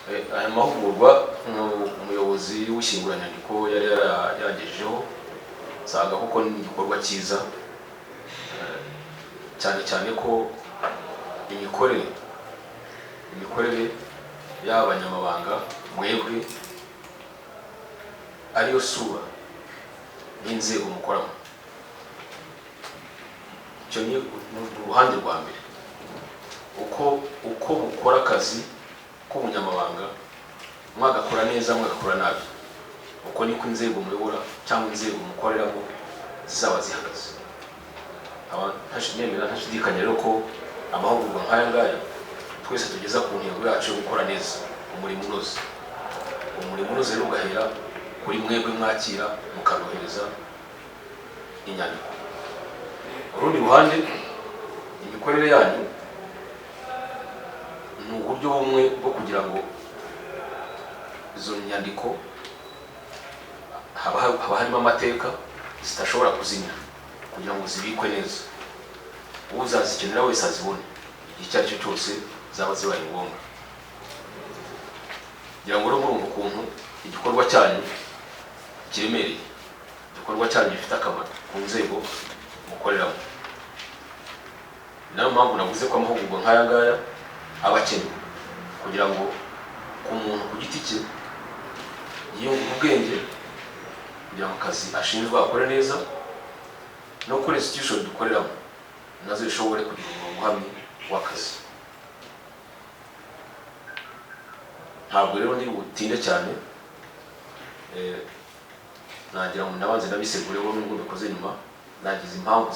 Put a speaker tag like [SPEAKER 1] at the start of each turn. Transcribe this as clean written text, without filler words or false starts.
[SPEAKER 1] aya mahugurwa umuyobozi w'ishyinguranyandiko yari yagejejeho saga kuko ni igikorwa cyiza cyane cyane ko imikorere y'abanyamabanga mwebwe ariyo sura y'inzego mukoramo. Icyo ni uruhande rwa mbere, uko mukora akazi k'umunyamabanga, mwagakora neza mwagakora nabi, uko niko inzego muyobora cyangwa inzego mukoreramo zizaba zihagaze. Ntashidikanya rero ko amahugurwa nk'aya ngaya twese tugeza ku ntego yacu yo gukora neza umurimo unoze. Umurimo unoze rero ugahera kuri mwebwe mwakira mukarohereza inyandiko. Urundi ruhande, imikorere yanyu ni uburyo bumwe bwo kugira ngo izo nyandiko haba harimo amateka zitashobora kuzimya, kugira ngo zibikwe neza, uzazikenera wese azibone igihe icyo ari cyo cyose zaba zibaye ngombwa. kugira ngo murumva ukuntu igikorwa cyanyu kiremereye, igikorwa cyanyu gifite akamaro ku nzego mukoreramo. Nayo mpamvu navuze ko amahugurwa nk'aya ngaya aba akenewe kugira ngo ku muntu ku giti cye yiyungure ubwenge, kugira ngo akazi ashinzwe akore neza, no kuri institution dukoreramo nazo zishobore kugira umurongo uhamye w'akazi. Ntabwo rero ndi butinde cyane, nagira ngo nabanze nabisegure bo nubwo bikoze nyuma, nagize impamvu